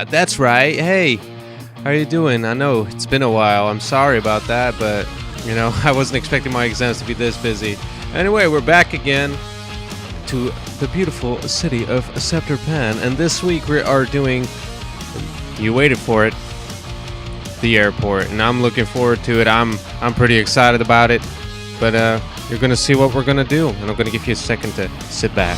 That's right. Hey, how are you doing? I know it's been a while. I'm sorry about that, but, you know, I wasn't expecting my exams to be this busy. Anyway, we're back again to the beautiful city of Scepterpan, and this week we are doing, you waited for it, the airport, and I'm looking forward to it. I'm pretty excited about it, but you're gonna see what we're gonna do, and I'm gonna give you a second to sit back.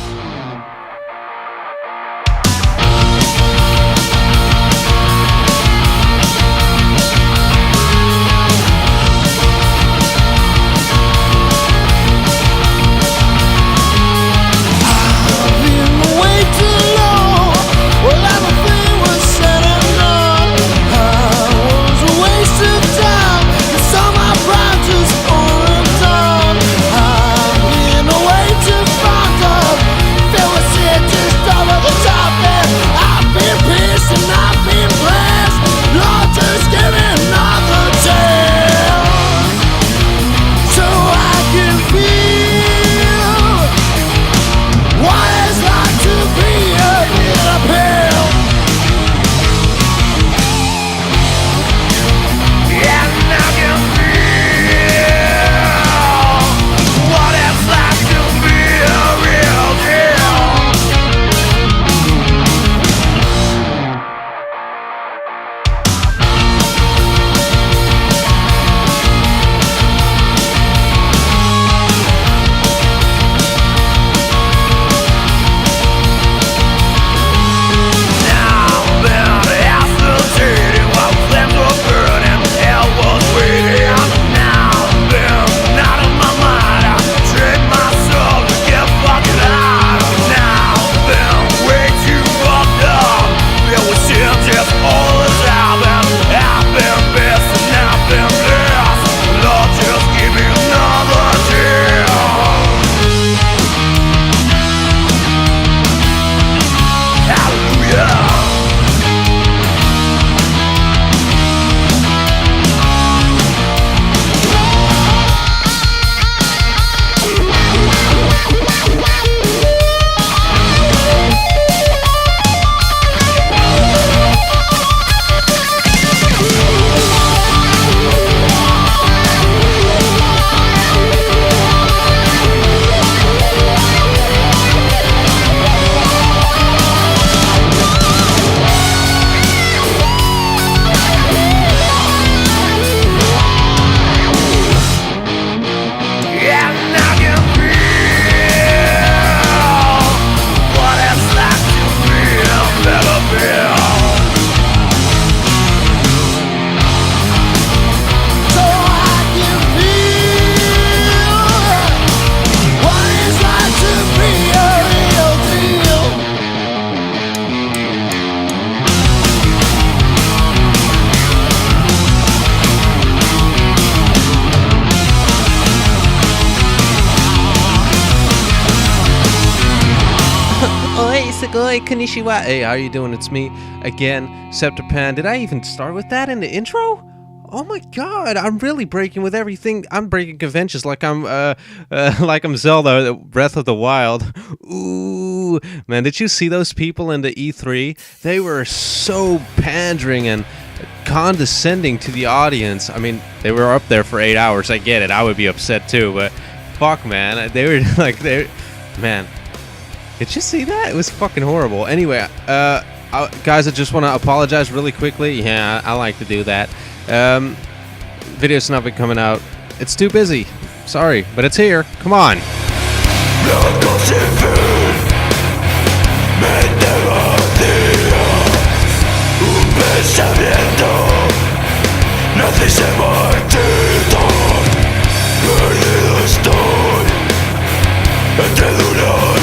Konnichiwa. Hey, how you doing? It's me again, Scepterpan. Did I even start with that in the intro? Oh my god, I'm really breaking with everything. I'm breaking conventions like I'm Zelda, Breath of the Wild. Ooh, man, did you see those people in the E3? They were so pandering and condescending to the audience. I mean, they were up there for 8 hours. I get it. I would be upset too, but fuck, man. They were like, man. Did you see that? It was fucking horrible. Anyway, guys, I just want to apologize really quickly. Yeah, I like to do that. Video's not been coming out. It's too busy. Sorry, but it's here. Come on. Tan lejos.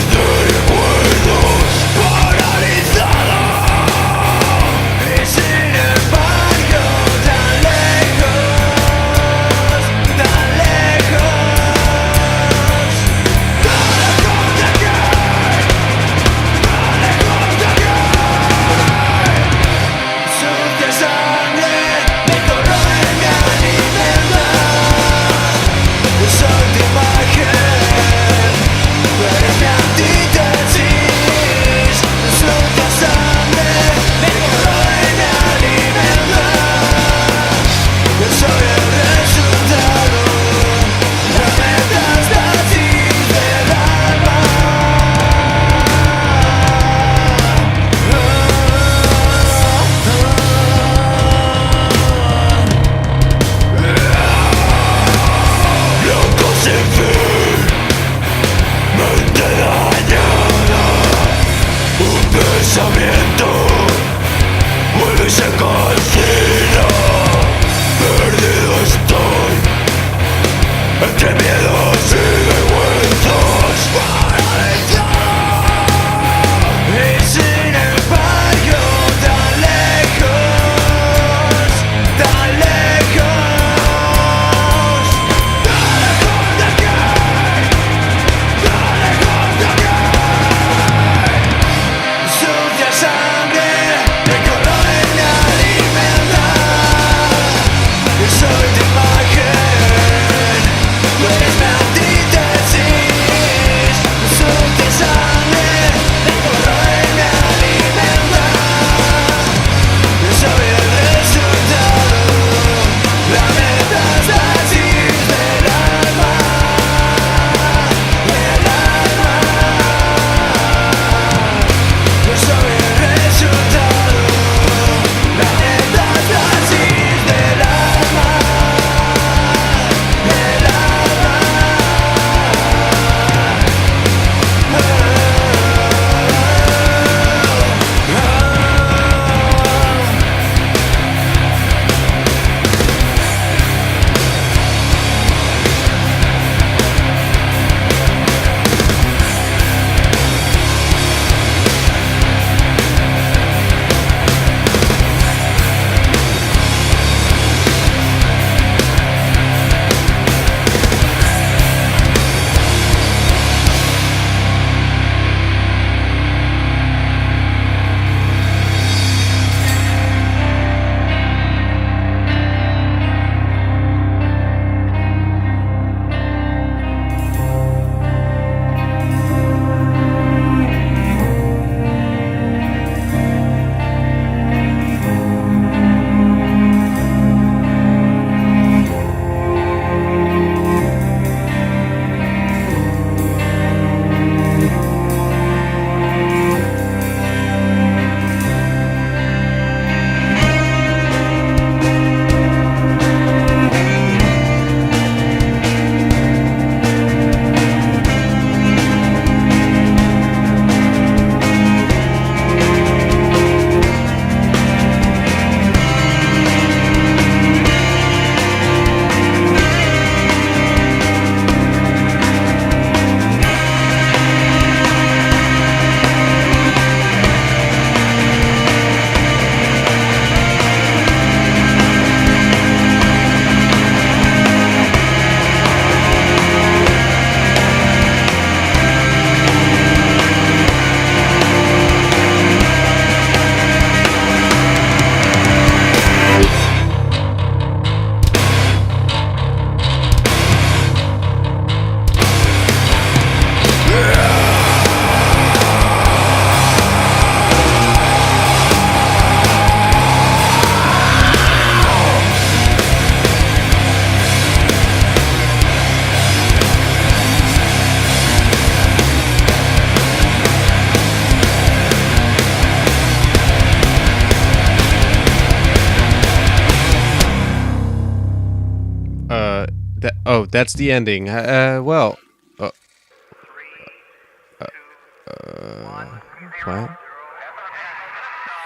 Oh, that's the ending. Well. What?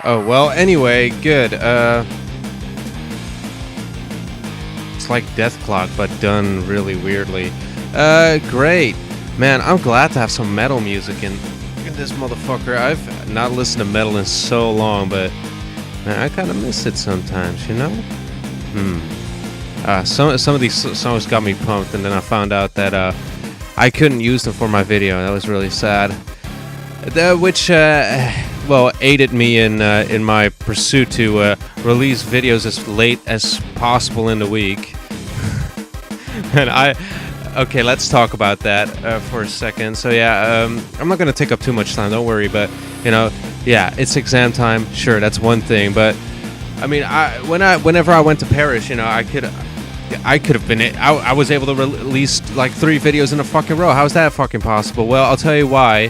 Oh, well, anyway, good. It's like Death Clock, but done really weirdly. Great. Man, I'm glad to have some metal music in this motherfucker. I've not listened to metal in so long, but man, I kind of miss it sometimes, you know? Some of these songs got me pumped, and then I found out that I couldn't use them for my video. That was really sad. Which well, aided me in my pursuit to release videos as late as possible in the week. And okay, let's talk about that for a second. So yeah, I'm not gonna take up too much time. Don't worry, but you know, yeah, it's exam time. Sure, that's one thing, but I mean, whenever I went to Paris, you know, I could have been. I was able to release like 3 videos in a fucking row. How's that fucking possible? Well, I'll tell you why.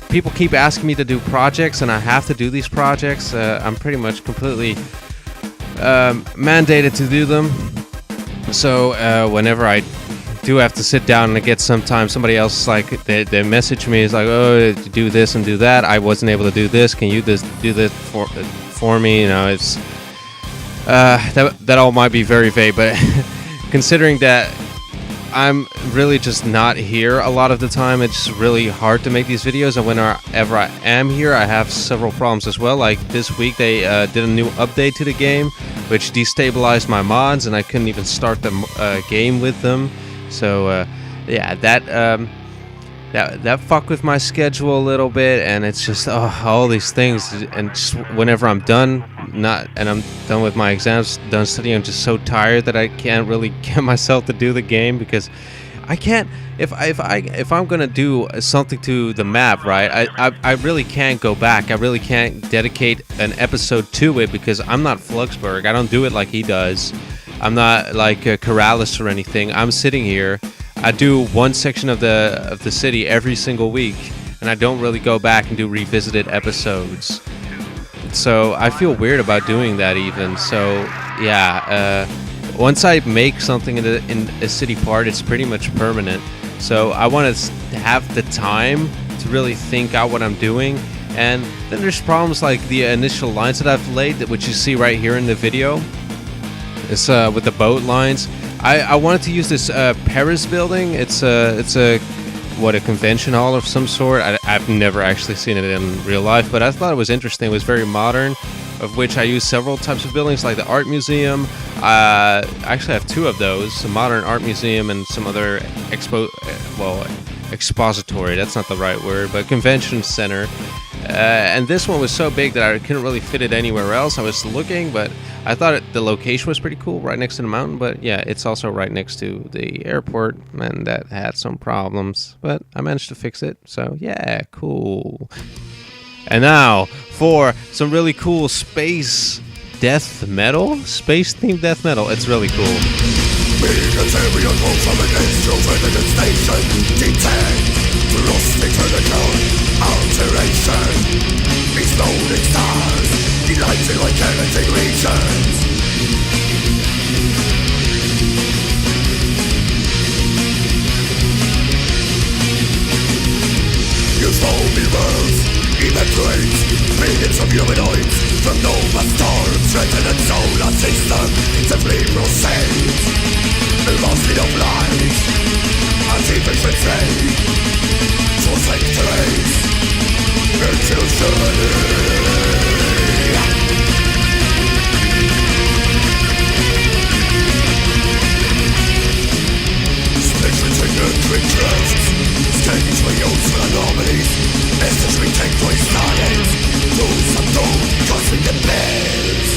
People keep asking me to do projects, and I have to do these projects. I'm pretty much completely mandated to do them. So whenever I do have to sit down and get some time, somebody else like they message me, is like, oh, do this and do that. I wasn't able to do this. Can you do this for me? You know, it's that all might be very vague, but considering that I'm really just not here a lot of the time, it's really hard to make these videos. And whenever I am here, I have several problems as well. Like this week, they did a new update to the game, which destabilized my mods, and I couldn't even start the game with them. So yeah, that fucked with my schedule a little bit, and it's just all these things. And just whenever I'm done, I'm done with my exams, done studying, I'm just so tired that I can't really get myself to do the game, because I can't. If I'm gonna do something to the map, right? I really can't go back. I really can't dedicate an episode to it, because I'm not Fluxburg. I don't do it like he does. I'm not like Corrales or anything. I'm sitting here. I do one section of the city every single week, and I don't really go back and do revisited episodes. So I feel weird about doing that even. So yeah, once I make something in a city part, it's pretty much permanent. So I want to have the time to really think out what I'm doing. And then there's problems like the initial lines that I've laid, which you see right here in the video. It's with the boat lines. I wanted to use this Paris building. It's a convention hall of some sort. I've never actually seen it in real life, but I thought it was interesting. It was very modern, of which I use several types of buildings, like the art museum. I actually have 2 of those: a modern art museum and some other expository. That's not the right word, but convention center. And this one was so big that I couldn't really fit it anywhere else. I was looking, but I thought the location was pretty cool, right next to the mountain. But yeah, it's also right next to the airport, and that had some problems. But I managed to fix it, so yeah, cool. And now for some really cool space death metal, space-themed death metal. It's really cool. Alteration, exploding stars, delighted like kinetic regions. Useful mirrors, evacuate millions of humanoids from Nova Storm, threatened solar system, simply proceed. The lost of light, artificial trade. Victories into journey. Splitting electric drifts, stage wheels for anomalies, essentially take place science, those unknown causing the bills.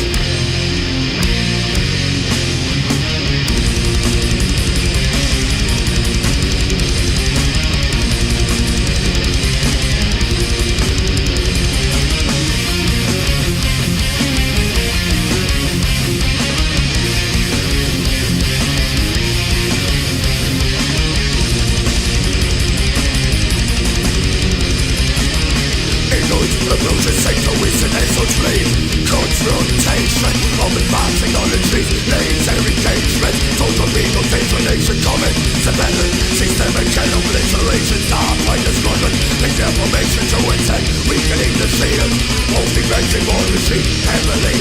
Confrontation of advanced technologies, laser engagement, total legal things when they Information coming, surveillance, systemic obliteration, stop by destroyment, the information to intend, weakening the field, multi-venting more machine, heavily,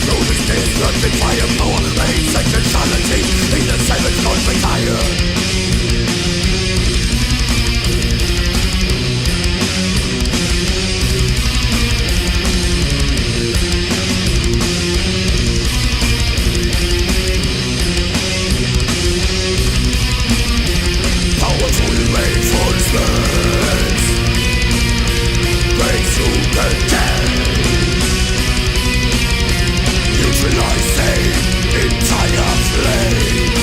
through this destructive firepower, main sexuality, in the seventh cosmic higher. Reinforcements break through the gates, neutralizing entire flame.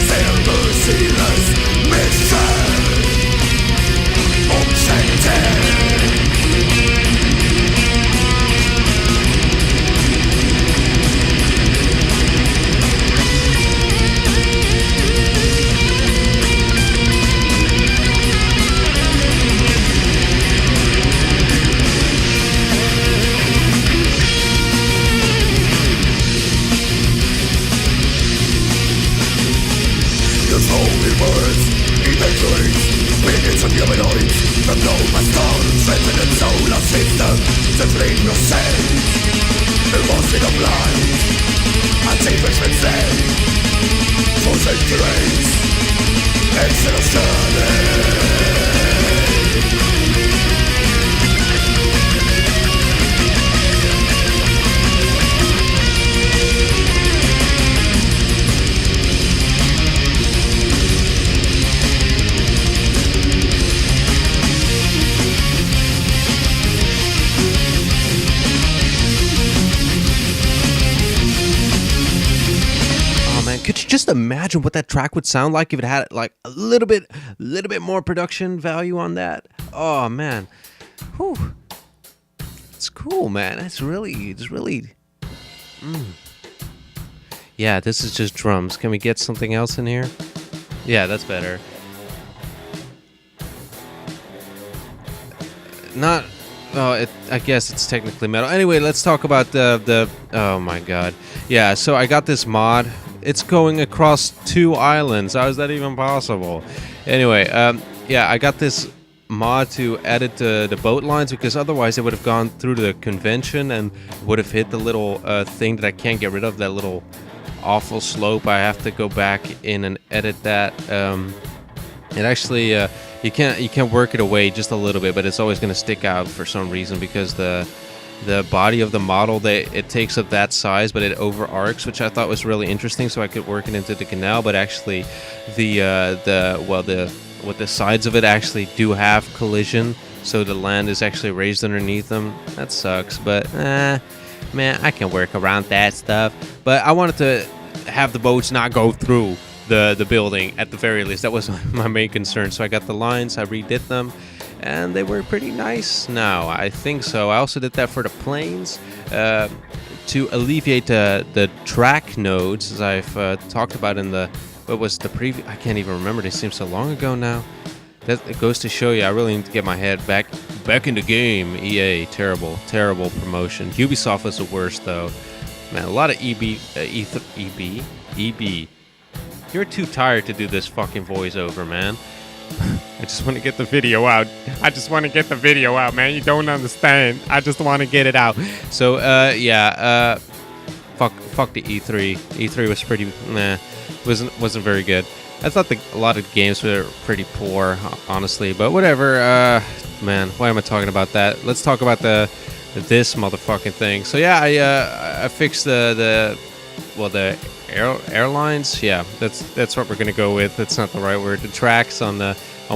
Their merciless mission objective. Millions of humanoids from Nova Stars, resident solar system to dream yourself. Immersed in blind, anti-Richmond flame, for centuries, Exodus journey. Could you just imagine what that track would sound like if it had like a little bit more production value on that? Oh man, whew. It's cool, man. It's really. Yeah, this is just drums. Can we get something else in here? Yeah, that's better. Not. Oh, I guess it's technically metal. Anyway, let's talk about the. Oh my god. Yeah, so I got this mod. It's going across 2 islands. How is that even possible? Anyway, yeah, I got this mod to edit the boat lines because otherwise it would have gone through the convention and would have hit the little thing that I can't get rid of, that little awful slope. I have to go back in and edit that. It actually, you can't work it away just a little bit, but it's always going to stick out for some reason because the body of the model, it takes up that size, but it over arcs, which I thought was really interesting, so I could work it into the canal. But actually, the sides of it actually do have collision, so the land is actually raised underneath them. That sucks, but man, I can work around that stuff. But I wanted to have the boats not go through the building at the very least. That was my main concern. So I got the lines, I redid them, and they were pretty nice now, I think so. I also did that for the planes to alleviate the track nodes, as I've talked about in the, what was the preview? I can't even remember. They seem so long ago now. That it goes to show you, I really need to get my head back in the game. EA, terrible promotion. Ubisoft was the worst though. Man, a lot of EB. You're too tired to do this fucking voiceover, man. I just want to get the video out. Man. You don't understand. I just want to get it out. So, yeah. Fuck the E3. E3 was pretty. Nah. Wasn't very good. I thought a lot of games were pretty poor, honestly. But whatever. Man, why am I talking about that? Let's talk about this motherfucking thing. So yeah, I fixed the airlines. Yeah, that's what we're gonna go with. That's not the right word. The tracks on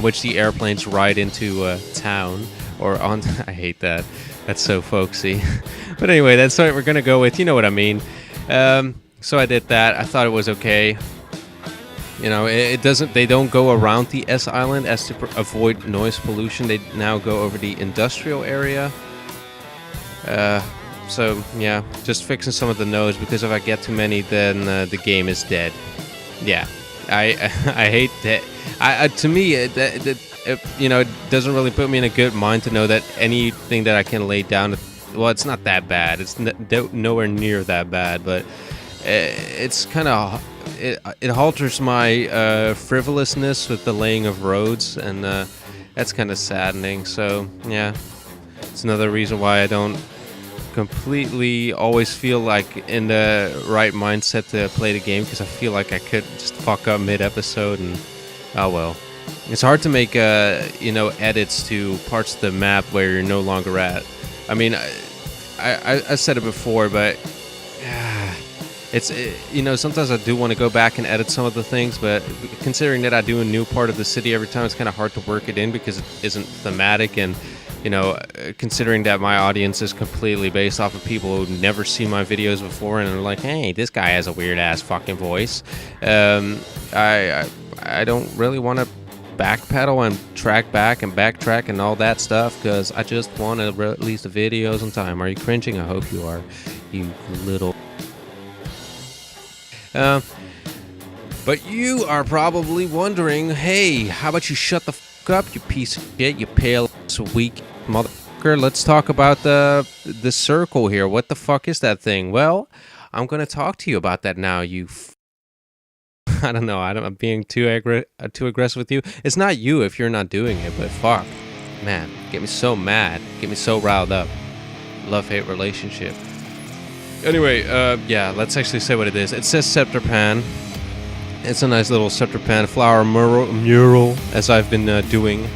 which the airplanes ride into town or on. I hate that. That's so folksy. But anyway, that's what we're gonna go with. You know what I mean. So I did that. I thought it was okay. You know, it doesn't. They don't go around the S island as to avoid noise pollution. They now go over the industrial area. So yeah, just fixing some of the nodes, because if I get too many, then the game is dead. Yeah, I hate that. To me, you know, it doesn't really put me in a good mind to know that anything that I can lay down. Well, it's not that bad. It's nowhere near that bad, but it's kind of. it alters my frivolousness with the laying of roads, and that's kind of saddening. So yeah, it's another reason why I don't completely always feel like in the right mindset to play the game, because I feel like I could just fuck up mid-episode, and oh well. It's hard to make edits to parts of the map where you're no longer at. I mean, I said it before, but sometimes I do want to go back and edit some of the things, but considering that I do a new part of the city every time, it's kind of hard to work it in because it isn't thematic, and considering that my audience is completely based off of people who've never seen my videos before and are like, hey, this guy has a weird ass fucking voice. I don't really want to backpedal and track back and backtrack and all that stuff, because I just want to release the videos on time. Are you cringing? I hope you are, you little. But you are probably wondering, hey, how about you shut the fuck up, you piece of shit, you pale, weak motherfucker. Let's talk about the circle here. What the fuck is that thing? Well, I'm gonna talk to you about that now, you I don't know, I'm being too aggressive with you. It's not you if you're not doing it, but fuck. Man, get me so mad, get me so riled up. Love-hate relationship. Anyway, yeah, let's actually say what it is. It says Scepterpan. It's a nice little Scepterpan flower mural, as I've been doing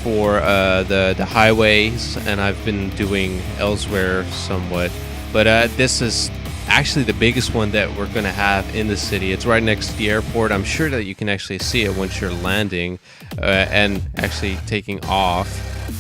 for the highways, and I've been doing elsewhere somewhat. But this is actually the biggest one that we're going to have in the city. It's right next to the airport. I'm sure that you can actually see it once you're landing and actually taking off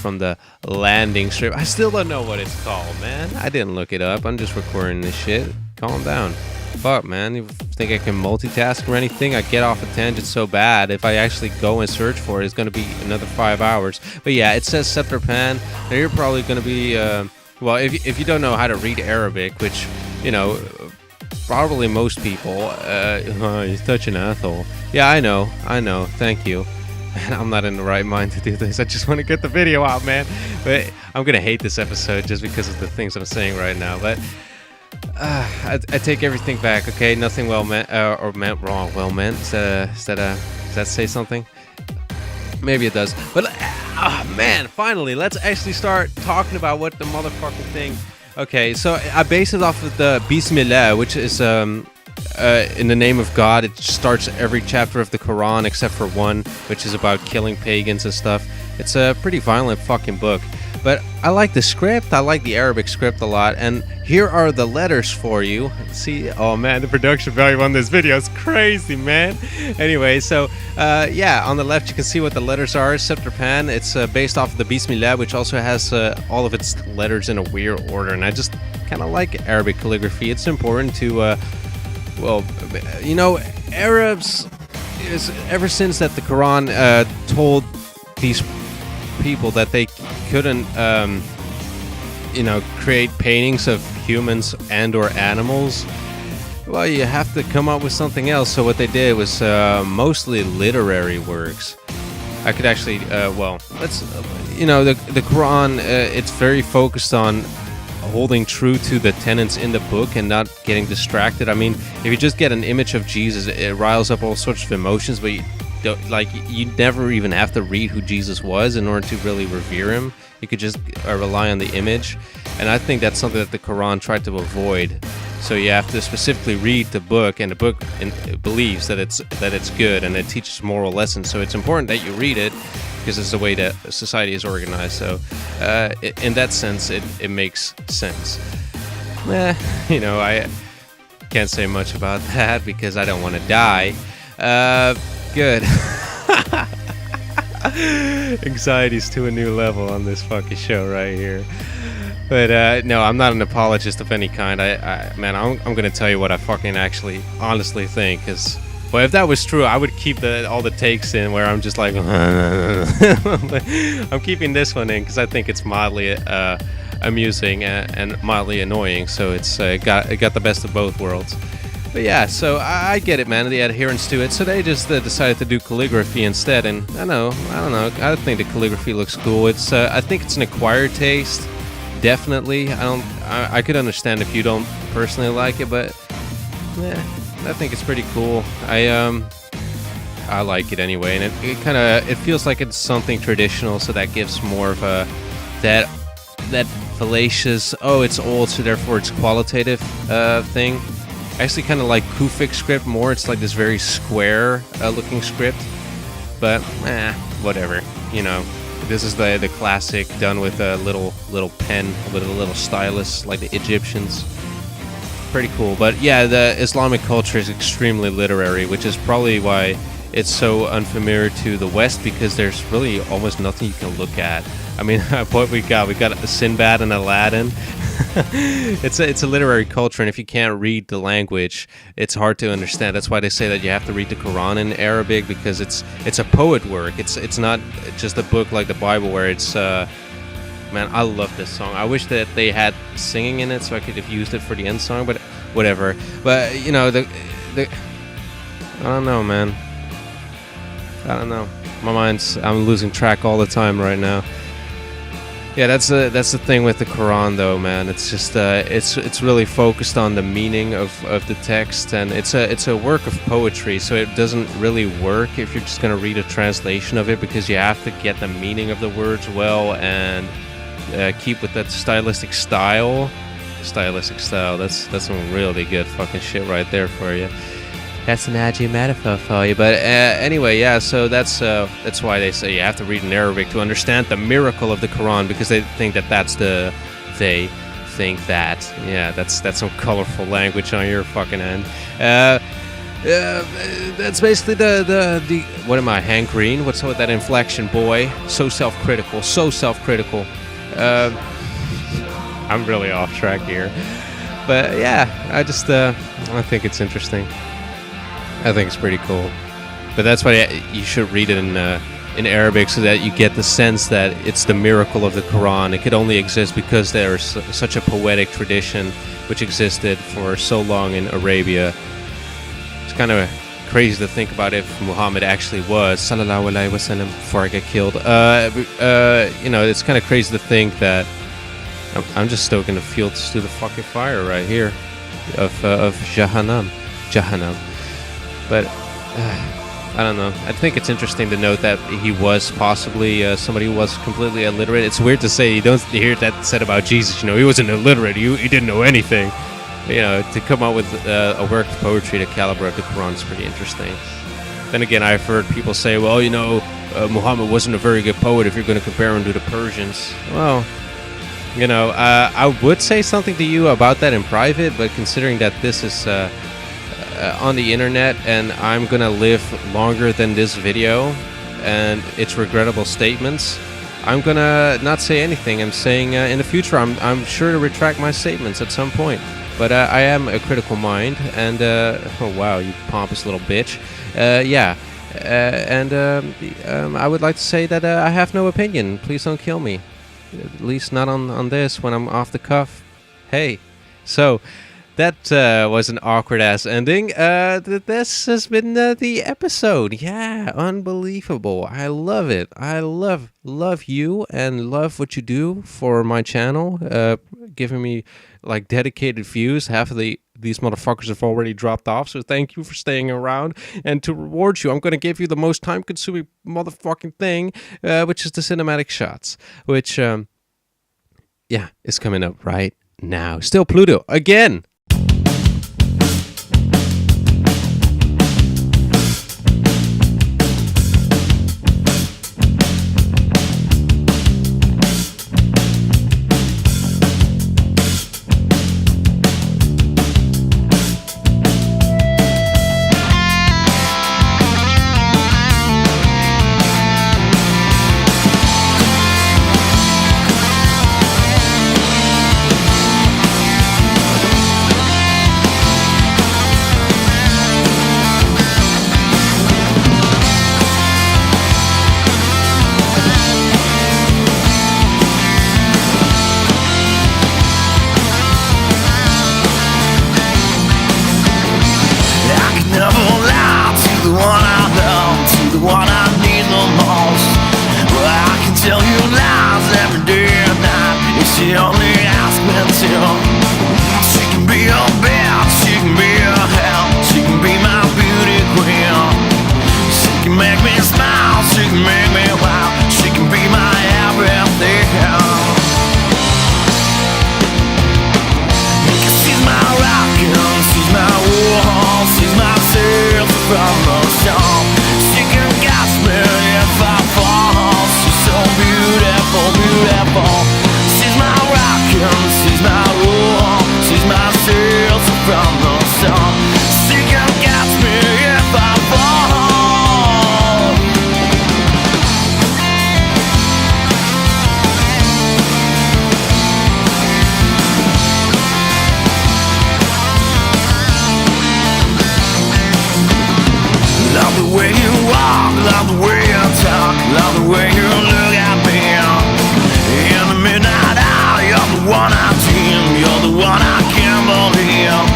from the landing strip. I still don't know what it's called, man. I didn't look it up. I'm just recording this shit. Calm down. Fuck, man. You think I can multitask or anything? I get off a tangent so bad. If I actually go and search for it, it's going to be another 5 hours. But yeah, it says Scepterpan. Now you're probably going to be... well, if you don't know how to read Arabic, which, probably most people... you're such an asshole. Yeah, I know. Thank you. Man, I'm not in the right mind to do this. I just want to get the video out, man. But I'm going to hate this episode just because of the things I'm saying right now. But I take everything back, okay? Nothing well meant or meant wrong. Well meant. Does that say something? Maybe it does. But, man, finally, let's actually start talking about what the motherfucking thing... Okay, so I base it off of the Bismillah, which is... in the name of God. It starts every chapter of the Quran except for one, which is about killing pagans and stuff. It's a pretty violent fucking book, but I like the script. I like the Arabic script a lot, and here are the letters for you. See, oh man, the production value on this video is crazy, man. Anyway, so yeah, on the left you can see what the letters are. Scepterpan. It's based off of the Bismillah, which also has all of its letters in a weird order, and I just kind of like Arabic calligraphy. It's important to well, Arabs, ever since that the Quran told these people that they couldn't, create paintings of humans and or animals, well, you have to come up with something else. So what they did was mostly literary works. I could actually, the Quran, it's very focused on holding true to the tenets in the book and not getting distracted. I mean, if you just get an image of Jesus, it riles up all sorts of emotions, but you never even have to read who Jesus was in order to really revere him. You could just rely on the image, and I think that's something that the Quran tried to avoid. So you have to specifically read the book, and the book believes that it's good and it teaches moral lessons. So it's important that you read it, because it's the way that society is organized. So in that sense, it makes sense. I can't say much about that because I don't want to die. Good. Anxiety's to a new level on this fucking show right here. But no, I'm not an apologist of any kind. I'm gonna tell you what I fucking actually honestly think, because... Well, if that was true, I would keep all the takes in where I'm just like, I'm keeping this one in because I think it's mildly amusing and mildly annoying. So it got the best of both worlds. But yeah, so I get it, man. The adherence to it. So they just decided to do calligraphy instead. And I don't know. I think the calligraphy looks cool. It's I think it's an acquired taste. Definitely. I could understand if you don't personally like it, but I think it's pretty cool. I like it anyway, and it feels like it's something traditional, so that gives more of a that fallacious, oh, it's old, so therefore it's qualitative thing. I actually kind of like Kufik's script more. It's like this very square looking script, but whatever. You know, this is the classic done with a little pen with a little stylus like the Egyptians. Pretty cool. But yeah, the Islamic culture is extremely literary, which is probably why it's so unfamiliar to the West, because there's really almost nothing you can look at. I mean, what we got a Sinbad and Aladdin. It's a literary culture, and if you can't read the language, it's hard to understand. That's why they say that you have to read the Quran in Arabic, because it's a poet work. It's not just a book like the Bible where it's man, I love this song. I wish that they had singing in it so I could have used it for the end song, but whatever. But you know, the I don't know, man. I don't know. I'm losing track all the time right now. Yeah, that's the thing with the Quran, though, man. It's just it's really focused on the meaning of the text, and it's a work of poetry, so it doesn't really work if you're just gonna read a translation of it, because you have to get the meaning of the words well and keep with that stylistic style. That's some really good fucking shit right there for you. That's an Aji metaphor for you. But anyway, yeah, so that's why they say you have to read in Arabic to understand the miracle of the Quran, because they think that that's some colorful language on your fucking end. That's basically the what am I, Hank Green? What's with that inflection, boy? So self-critical. I'm really off track here. But yeah, I think it's interesting. I think it's pretty cool. But that's why you should read it in Arabic, so that you get the sense that it's the miracle of the Quran. It could only exist because there's such a poetic tradition which existed for so long in Arabia. It's kind of crazy to think about if Muhammad actually was sallallahu alaihi wasallam before I get killed. You know, it's kind of crazy to think that I'm just stoking the fields to the fucking fire right here of Jahannam. But I don't know. I think it's interesting to note that he was possibly somebody who was completely illiterate. It's weird to say. You don't hear that said about Jesus. You know, he wasn't illiterate. He didn't know anything. You know, to come up with a work of poetry the caliber of the Quran is pretty interesting. Then again, I've heard people say, well, you know, Muhammad wasn't a very good poet if you're going to compare him to the Persians. Well, you know, I would say something to you about that in private, but considering that this is on the internet and I'm gonna live longer than this video and its regrettable statements, I'm gonna not say anything. I'm saying in the future I'm sure to retract my statements at some point. But I am a critical mind, and oh wow, you pompous little bitch. Yeah, and I would like to say that I have no opinion. Please don't kill me. At least not on this when I'm off the cuff. Hey, so that was an awkward-ass ending. This has been the episode. Yeah, unbelievable. I love it. I love you and love what you do for my channel, giving me like dedicated views. Half of these motherfuckers have already dropped off, so thank you for staying around. And to reward you, I'm going to give you the most time-consuming motherfucking thing, which is the cinematic shots, which, yeah, is coming up right now. Still Pluto, again! sun. She can catch me if I fall. Love the way you walk, love the way you talk, love the way you look at me. In the midnight hour, you're the one I dream, you're the one I can't believe.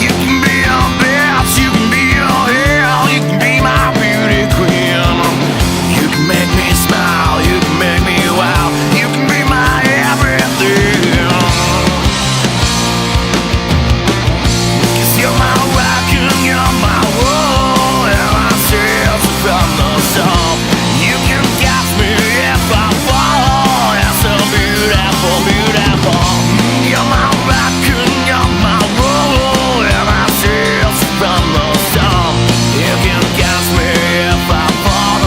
You can be your best, you can be your hell, you can be my beauty queen. You can make me smile, you can make me wow, you can be my everything. 'Cause you're my rock and you're my world, and I say it's from the start. You can catch me if I fall. You're so beautiful, beautiful. You're my rock and you're my world, and I say it's from the start. You can catch me if I fall.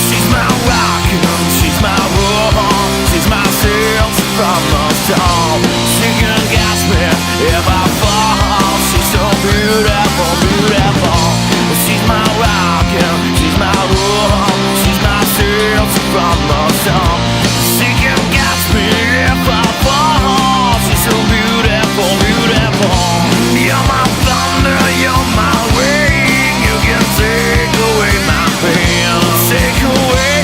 She's my rock and she's my world, she's my sails from the storm. She can catch me if I fall. She's so beautiful, beautiful. She's my rock and she's my world, she's my sails from the storm. She can catch me if I fall. She's so beautiful, beautiful. You're my thunder, you're my rain. You can take away my pain, take away.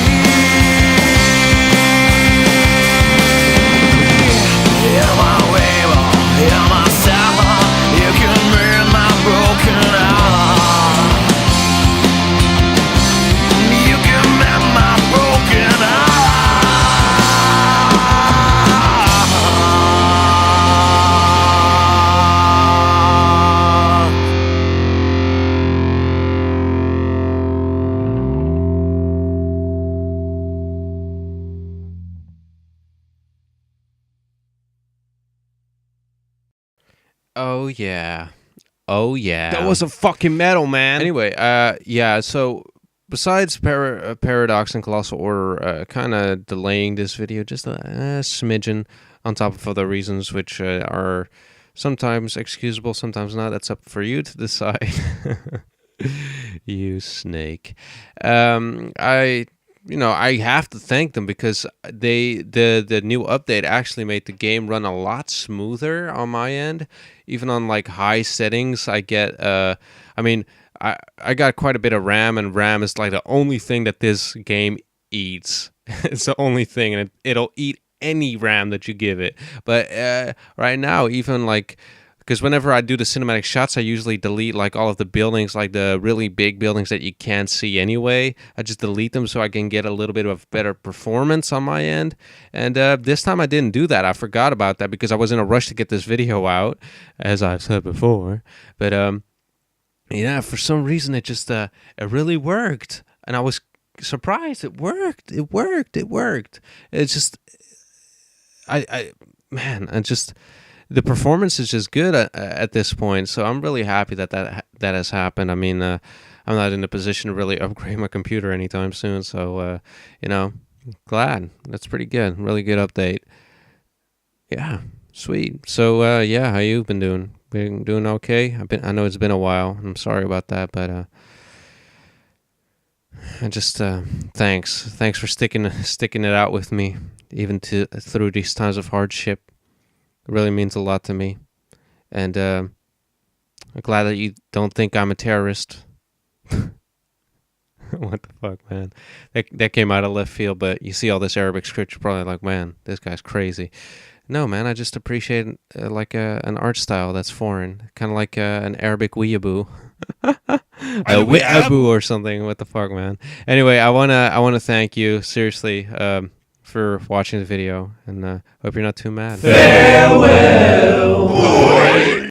You're my wave, you're my summer. You can mend my broken heart. You can mend my broken heart. Oh yeah. Oh yeah. That was a fucking metal, man. Anyway, yeah, so besides Paradox and Colossal Order kind of delaying this video just a smidgen on top of other reasons which are sometimes excusable, sometimes not. That's up for you to decide. You snake. I have to thank them because the new update actually made the game run a lot smoother on my end. Even on like high settings, I get I got quite a bit of RAM, and RAM is like the only thing that this game eats. It's the only thing, and it'll eat any RAM that you give it. But right now, even like, because whenever I do the cinematic shots, I usually delete like all of the buildings, like the really big buildings that you can't see anyway. I just delete them so I can get a little bit of better performance on my end. And this time I didn't do that. I forgot about that because I was in a rush to get this video out, as I've said before. But yeah, for some reason it just it really worked, and I was surprised. It worked. It's just the performance is just good at this point, so I'm really happy that has happened. I mean, I'm not in a position to really upgrade my computer anytime soon, so glad. That's pretty good. Really good update. Yeah, sweet. So yeah, how you been doing? Been doing okay? I know it's been a while. I'm sorry about that, but I just thanks for sticking it out with me, even through these times of hardship. It really means a lot to me, and I'm glad that you don't think I'm a terrorist. What the fuck, man? That came out of left field, but you see all this Arabic script, you're probably like, man, this guy's crazy. No, man, I just appreciate an art style that's foreign, kind of like an Arabic weeaboo. A weeaboo or something. What the fuck, man? Anyway, I wanna thank you seriously for watching the video, and hope you're not too mad. Farewell, boy.